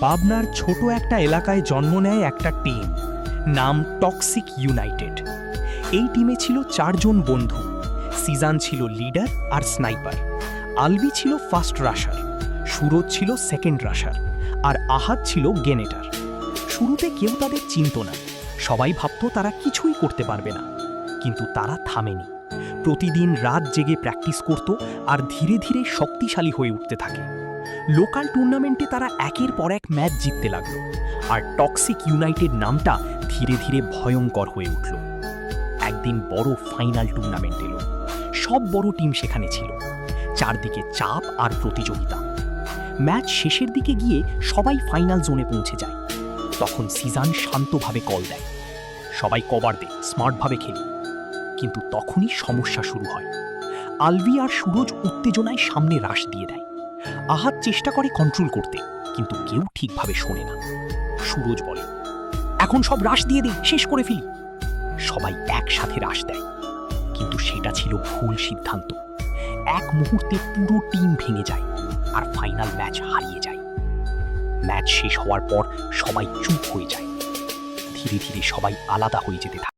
পাবনার ছোট একটা এলাকায় জন্ম নেয় একটা টিম, নাম টক্সিক ইউনাইটেড। এই টিমে ছিল 4 জন বন্ধু। সিজান ছিল লিডার আর স্নাইপার, আলবি ছিল ফার্স্ট রাশার, সুরজ ছিল সেকেন্ড রাশার, আর আহাদ ছিল গেনেটার। শুরুতে কেউ তাদের চিনত না, সবাই ভাবত তারা কিছুই করতে পারবে না। কিন্তু তারা থামেনি, প্রতিদিন রাত জেগে প্র্যাকটিস করত আর ধীরে ধীরে শক্তিশালী হয়ে উঠতে থাকে। লোকাল টুর্নামেন্টে তারা একের পর এক ম্যাচ জিততে লাগলো, আর টক্সিক ইউনাইটেড নামটা ধীরে ধীরে ভয়ঙ্কর হয়ে উঠল। একদিন বড় ফাইনাল টুর্নামেন্ট এলো, সব বড় টিম সেখানে ছিল, চারদিকে চাপ আর প্রতিযোগিতা। ম্যাচ শেষের দিকে গিয়ে সবাই ফাইনাল জোনে পৌঁছে যায়। তখন সিজান শান্তভাবে কল দেয়, সবাই কভার দে, স্মার্টভাবে খেলি। কিন্তু তখনই সমস্যা শুরু হয়। আলভি আর সুরজ উত্তেজনায় সামনে রাশ দিয়ে দেয়। আহাদ চেষ্টা করে কন্ট্রোল করতে, কিন্তু কেউ ঠিকভাবে শোনে না। সুরজ বলে, এখন সব রাশ দিয়ে দে, শেষ করে ফেলি। সবাই একসাথে রাশ দেয়, কিন্তু সেটা ছিল ভুল সিদ্ধান্ত। এক মুহূর্তে পুরো টিম ভেঙে যায় আর ফাইনাল ম্যাচ হারিয়ে যায়। ম্যাচ শেষ হওয়ার পর সবাই চুপ হয়ে যায়, ধীরে ধীরে সবাই আলাদা হয়ে যেতে থাকে।